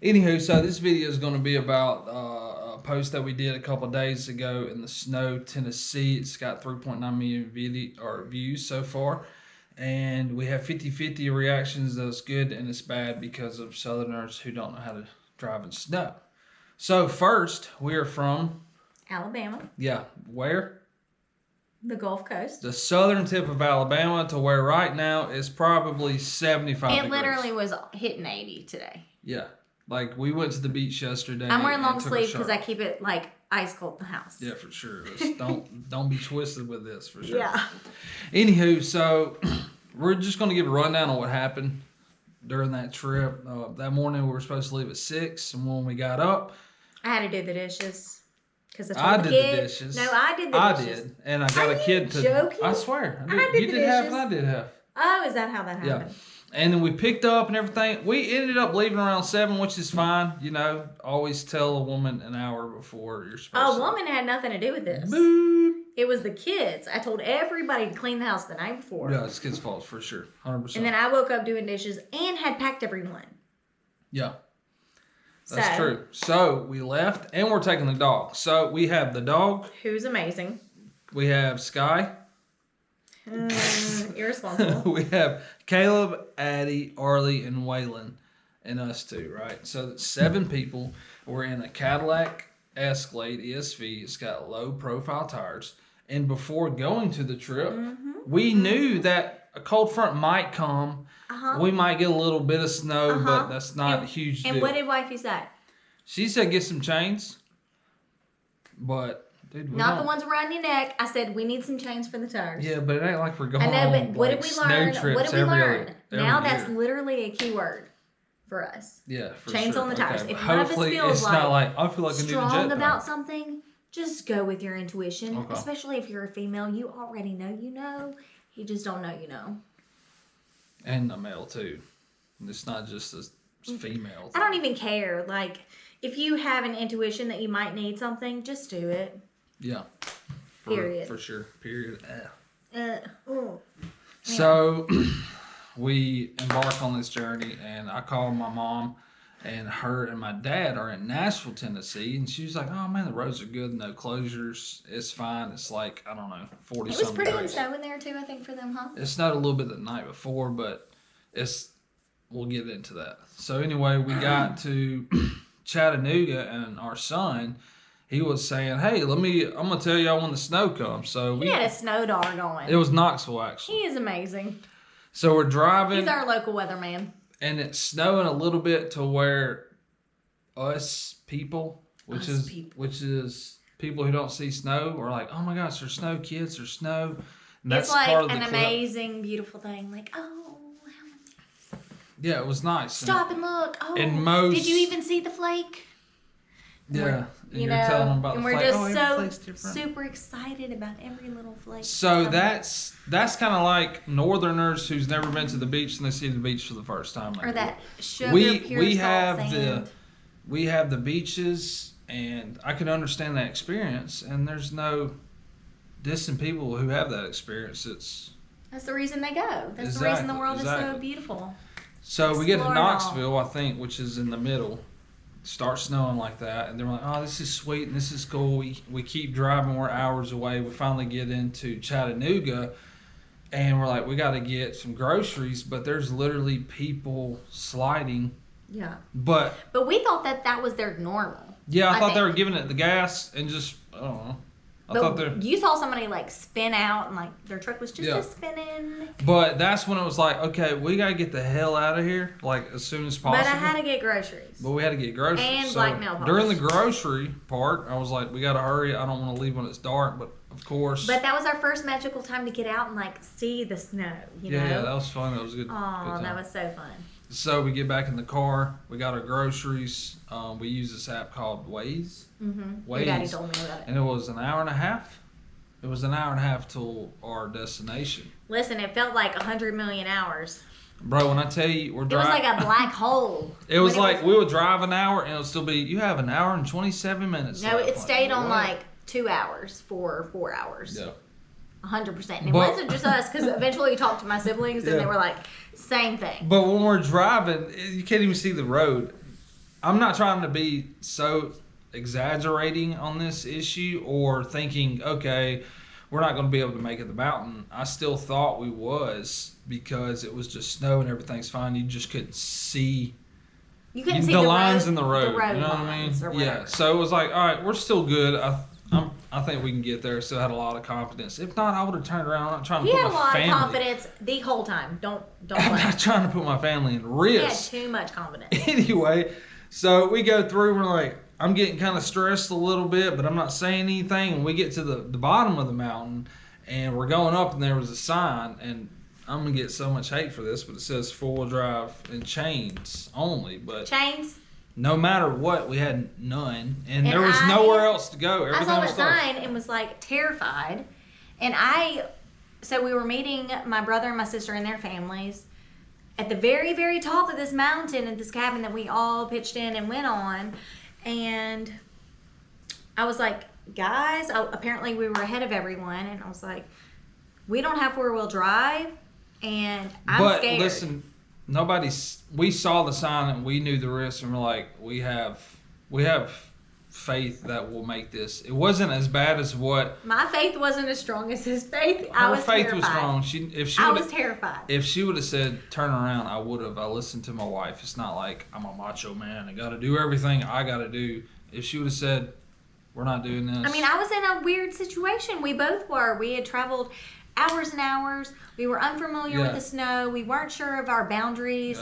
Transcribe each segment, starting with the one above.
Anywho, so this video is going to be about a post that we did a couple days ago in the snow, Tennessee. It's got 3.9 million views so far. And we have 50-50 reactions. That's good and it's bad because of Southerners who don't know how to drive in snow. So first, we are from... Alabama. Yeah, where? The Gulf Coast. The southern tip of Alabama to where right now is probably 75 degrees. It literally was hitting 80 today. Yeah. Like, we went to the beach yesterday. I'm wearing long sleeve because I keep it, like, ice cold in the house. Yeah, for sure. Don't be twisted with this, for sure. Yeah. Anywho, so we're just going to give a rundown on what happened during that trip. That morning, we were supposed to leave at 6, and when we got up... I had to do the dishes. I did the dishes. No, I did the dishes. I did. And I got a kid to... joking? I swear. I did. I did you the did half dishes. and I did half. Oh, is that how that happened? Yeah. And then we picked up and everything. We ended up leaving around 7, which is fine. You know, always tell a woman an hour before you're supposed to. A woman had nothing to do with this. Boop. It was the kids. I told everybody to clean the house the night before. Yeah, it's kids' fault for sure. 100%. And then I woke up doing dishes and had packed everyone. Yeah. That's true. So we left and we're taking the dog. So we have the dog. Who's amazing. We have Sky. Irresponsible. We have Caleb, Addie, Arlie, and Waylon, and us two, right? So that's 7 people. We're in a Cadillac Escalade ESV. It's got low profile tires. And before going to the trip, we knew that a cold front might come. We might get a little bit of snow, but that's not a huge deal. And what did wifey say? She said get some chains, but dude, not the ones around your neck. I said we need some chains for the tires. Yeah, but it ain't like we're going. I know, but what like, did we learn? What did we learn? Now every that's year. literally a key word for us. Yeah, for chains sure. on the tires. Okay, if one of us feels it's not like I feel like I need a strong jet about pack. something, just go with your intuition. Okay. Especially if you're a female, you already know you know. You just don't know you know. And a male too. It's not just a female. I don't even care. Like, if you have an intuition that you might need something, just do it. Yeah. Period. For sure. Period. Yeah. So we embark on this journey, and I called my mom, and her and my dad are in Nashville, Tennessee, and she was like, "Oh man, the roads are good, no closures. It's fine. It's like I don't know, 40 It was something pretty degrees." snow in there too, I think, for them, huh? It snowed a little bit the night before, but we'll get into that. So anyway, we got to Chattanooga, and our son, he was saying, "Hey, I'm gonna tell y'all when the snow comes." So He had a snow dog going. It was Knoxville actually. He is amazing. So we're driving. He's our local weatherman. And it's snowing a little bit to where us people, which is people who don't see snow, are like, "Oh my gosh, there's snow, kids, there's snow." And it's like an amazing, beautiful thing. Like, oh, how nice. Yeah, it was nice. Stop and look. Oh, and did you even see the flake? Yeah, and you're telling them about the flake. And we're just so super excited about every little flake. So that's kind of like Northerners who's never been to the beach and they see the beach for the first time. Like or that sugar pure we salt have sand. we have the beaches, and I can understand that experience. And there's no dissing people who have that experience. That's the reason they go. That's the reason the world is so beautiful. So we get to Knoxville, I think, which is in the middle. Start snowing like that, and they're like, "Oh, this is sweet and this is cool." We keep driving, we're hours away. We finally get into Chattanooga, and we're like, we got to get some groceries, but there's literally people sliding. Yeah. But we thought that was their normal. Yeah, I thought they were giving it the gas and just I don't know. You saw somebody like spin out and like their truck was just spinning. But that's when it was like, okay, we gotta get the hell out of here, like as soon as possible. But I had to get groceries. But we had to get groceries. And black nail polish. During the grocery part, I was like, we gotta hurry. I don't want to leave when it's dark, but of course. But that was our first magical time to get out and like see the snow. You know? Yeah, that was fun. That was good. Oh, that was so fun. So we get back in the car. We got our groceries. We use this app called Waze. Mm-hmm. Your daddy told me about it. And it was an hour and a half. It was an hour and a half till our destination. Listen, it felt like 100 million hours. Bro, when I tell you we're driving... It was like a black hole. It was like we would drive an hour and it would still be, you have an hour and 27 minutes. No, it stayed on like 2 hours for 4 hours. Yeah. 100%. And it wasn't just us, because eventually we talked to my siblings and they were like, same thing. But when we're driving, you can't even see the road. I'm not trying to be so exaggerating on this issue or thinking, okay, we're not going to be able to make it the mountain. I still thought we was because it was just snow and everything's fine. You just couldn't see. You couldn't see the the lines road, in the road. The road You know what I lines mean? or Yeah. whatever. So it was like, all right, we're still good. I think we can get there. Still had a lot of confidence. If not, I would have turned around. I'm not trying to He put had a my lot family. of confidence the whole time. Don't I'm let not trying to put my family in He had risk. too much confidence. Anyway, so we go through. We're like, I'm getting kind of stressed a little bit, but I'm not saying anything. And we get to the bottom of the mountain, and we're going up, and there was a sign, and I'm gonna get so much hate for this, but it says 4-wheel drive and chains only. But Chains. no matter what, we had none, and there was I- nowhere else to go. I Everything saw was that closed. sign and was like terrified. And so we were meeting my brother and my sister and their families at the very, very top of this mountain at this cabin that we all pitched in and went on. And I was like, guys, apparently we were ahead of everyone. And I was like, we don't have 4-wheel drive. And I'm But scared. listen, we saw the sign and we knew the risk, and we're like, we have faith that we'll make this. It wasn't as bad as what My faith wasn't as strong as his faith. I her was faith terrified. was strong. I was terrified. If she would have said turn around, I would have. I listened to my wife. It's not like I'm a macho man. I got to do everything I got to do. If she would have said, we're not doing this. I mean, I was in a weird situation. We both were. We had traveled hours and hours. We were unfamiliar with the snow. We weren't sure of our boundaries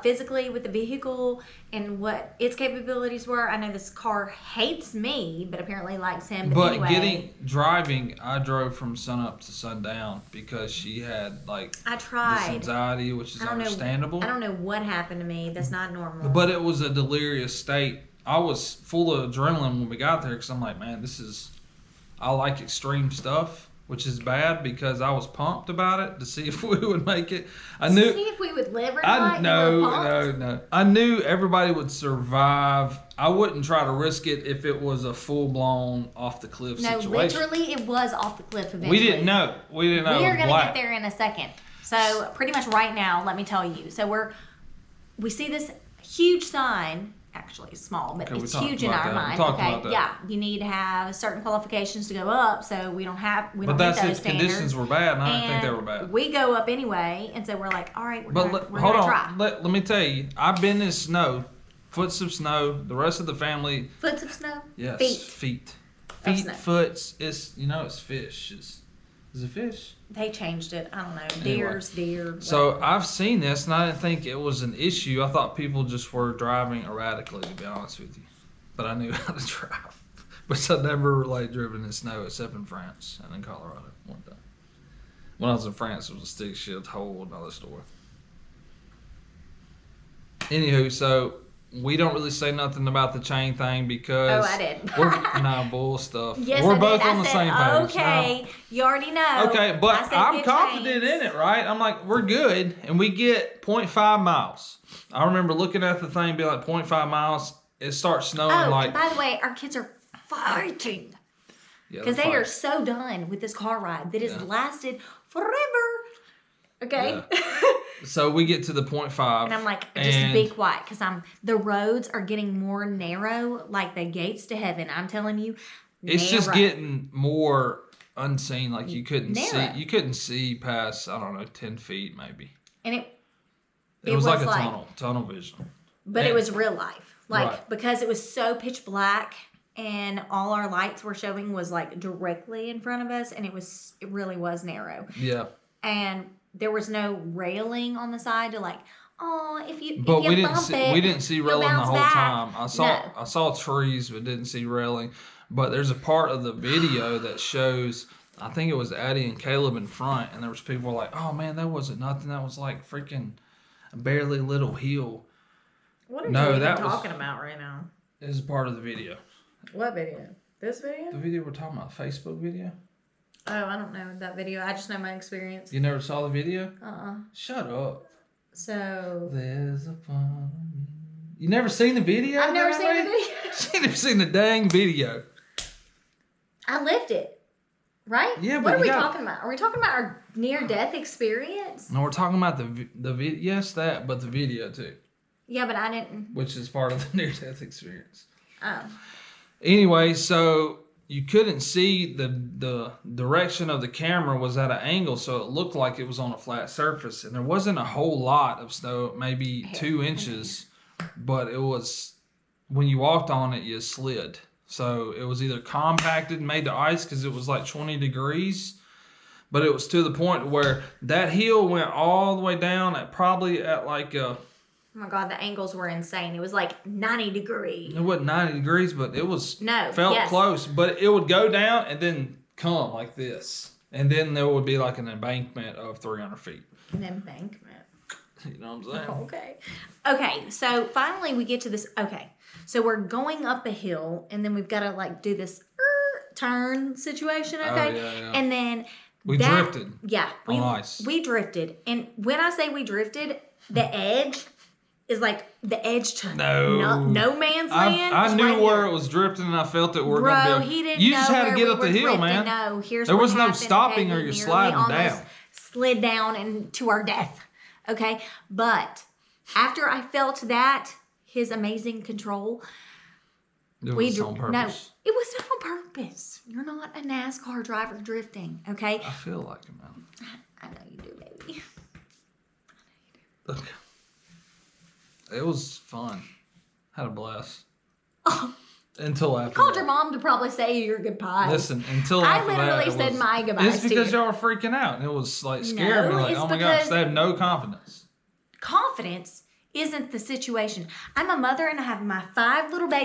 physically with the vehicle and what its capabilities were. I know this car hates me, but apparently likes him. But anyway, driving, I drove from sunup to sundown because she had I this tried. anxiety, which is understandable. I don't know what happened to me. That's not normal. But it was a delirious state. I was full of adrenaline when we got there because I'm like, man, I like extreme stuff, which is bad because I was pumped about it to see if we would make it. See if we would live or not. No. I knew everybody would survive. I wouldn't try to risk it if it was a full-blown off-the-cliff situation. Literally, it was off the cliff eventually. We didn't know. We are going to get there in a second. So pretty much right now, let me tell you. So we see this huge sign. Actually small, but it's huge in our mind. Okay, yeah, you need to have certain qualifications to go up, so we don't meet those standards. But that's if conditions were bad, and I didn't think they were bad. We go up anyway, and so we're like, all right, we're gonna try. Let me tell you, I've been in snow, foots of snow. The rest of the family, foots of snow. Yes, feet, snow. Foots. It's it's fish. Is it fish? They changed it. I don't know. Deer. So I've seen this, and I didn't think it was an issue. I thought people just were driving erratically, to be honest with you. But I knew how to drive. But I never driven in snow except in France and in Colorado one time. When I was in France, it was a stick shift, whole another story. Anywho, so we don't really say nothing about the chain thing because I did. We're bull stuff. Yes, we're I both did. on the same page. Okay, you already know. Okay, but I'm confident in it, right? I'm like, we're good, and we get 0.5 miles. I remember looking at the thing, be like 0.5 miles. It starts snowing. And by the way, our kids are fighting because they are so done with this car ride that has lasted forever. Okay. Yeah. So we get to the 0.5. And I'm like, just be quiet because the roads are getting more narrow, like the gates to heaven. I'm telling you. It's just getting more unseen. Like you couldn't see past, I don't know, 10 feet maybe. And it was like a tunnel vision. But it was real life. Because it was so pitch black and all our lights were showing was directly in front of us, and it really was narrow. Yeah. And there was no railing on the side to if you we didn't see railing the whole time. I saw trees but didn't see railing. But there's a part of the video that shows, I think it was Addie and Caleb in front, and there was people like, oh man, that wasn't nothing. That was like freaking a barely little hill. What are you even talking about right now? It was a part of the video. What video? This video? The video we're talking about, Facebook video. Oh, I don't know that video. I just know my experience. You never saw the video? Shut up. So. There's a fun. You never seen the video? I've never seen the video. She's never seen the dang video. I lived it. Right? Yeah, but what are we talking about? Are we talking about our near-death experience? No, we're talking about the video. Yes, that, but the video too. Yeah, but I didn't. which is part of the near-death experience. Oh. Anyway, so you couldn't see the direction of the camera was at an angle, so it looked like it was on a flat surface, and there wasn't a whole lot of snow, maybe 2 inches, but it was, when you walked on it, you slid. So it was either compacted and made to ice because it was like 20 degrees, but it was to the point where that hill went all the way down at probably at like Oh my God, the angles were insane. It was like 90 degrees. it wasn't 90 degrees, but it was felt yes. close. But it would go down and then come like this, and then there would be like an embankment of 300 feet. An embankment. You know what I'm saying? Okay. Okay, so finally we get to this. Okay, so we're going up a hill, and then we've got to like do this turn situation. Okay, yeah. and then We drifted. Yeah, on ice. We drifted, and when I say we drifted, the edge is like the edge to no man's land. I knew right where here. it was drifting, and I felt that we're Bro, going to be. he didn't You know just had to where get we up the were hill, drifting. man. No, here's there what was no happened. stopping Okay, or we you're nearly sliding almost down. Slid down and to our death. Okay, but after I felt that, his amazing control, It was on purpose. no, it was not on purpose. You're not a NASCAR driver drifting, okay? I feel like it, man. I know you do, baby. Look, it was fun. Had a blast. Oh, Until after called that. your mom to probably say your goodbyes. Listen, until I after that, literally it said was, my goodbyes it's because to you. y'all were freaking out, and it was like scared No, me. Like, it's oh my gosh, because- they have no confidence. Confidence isn't the situation. I'm a mother and I have my 5 little babies.